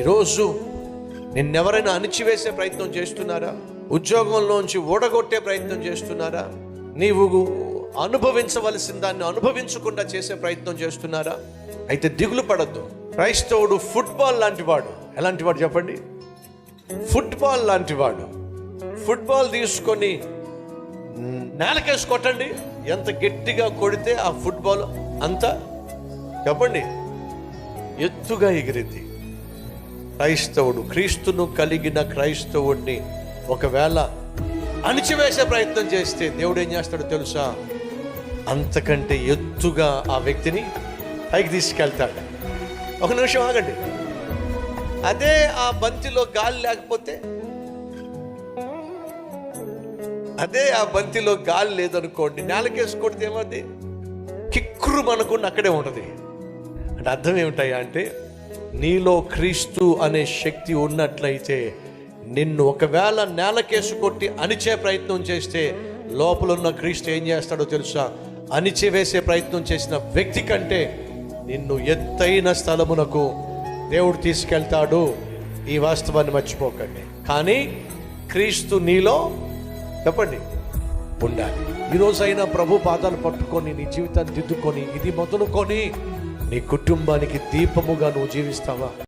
ఈరోజు నిన్నెవరైనా అణిచివేసే ప్రయత్నం చేస్తున్నారా? ఉద్యోగంలోంచి ఓడగొట్టే ప్రయత్నం చేస్తున్నారా? నీవు అనుభవించవలసిన దాన్ని అనుభవించకుండా చేసే ప్రయత్నం చేస్తున్నారా? అయితే దిగులు పడద్దు. క్రైస్తవుడు ఫుట్బాల్ లాంటి వాడు. ఎలాంటి వాడు చెప్పండి? ఫుట్బాల్ లాంటి వాడు. ఫుట్బాల్ తీసుకొని నేలకేసి కొట్టండి, ఎంత గట్టిగా కొడితే ఆ ఫుట్బాల్ అంత చెప్పండి ఎత్తుగా ఎగిరింది. క్రైస్తవుడు, క్రీస్తును కలిగిన క్రైస్తవుడిని ఒకవేళ అణిచివేసే ప్రయత్నం చేస్తే దేవుడు ఏం చేస్తాడో తెలుసా? అంతకంటే ఎత్తుగా ఆ వ్యక్తిని పైకి తీసుకెళ్తాడు. ఒక నిమిషం ఆగండి. అదే ఆ బంతిలో గాలి లేకపోతే, అదే ఆ బంతిలో గాలి లేదనుకోండి, నేలకేసి కొడితే ఏమది? కిక్కురు మనకుండా అక్కడే ఉంటుంది. అంటే అర్థం ఏమిటాయా అంటే, నీలో క్రీస్తు అనే శక్తి ఉన్నట్లయితే నిన్ను ఒకవేళ నేలకేసి కొట్టి అణిచే ప్రయత్నం చేస్తే లోపల ఉన్న క్రీస్తు ఏం చేస్తాడో తెలుసా? అణిచివేసే ప్రయత్నం చేసిన వ్యక్తి కంటే నిన్ను ఎత్తైన స్థలమునకు దేవుడు తీసుకెళ్తాడు. ఈ వాస్తవాన్ని మర్చిపోకండి. కానీ క్రీస్తు నీలో చెప్పండి ఉండాలి. ఈరోజైనా ప్రభు పాదాలు పట్టుకొని నీ జీవితాన్ని దిద్దుకొని ఇది మొదలుకొని నీ కుటుంబానికి దీపముగా నువ్వు జీవిస్తావా?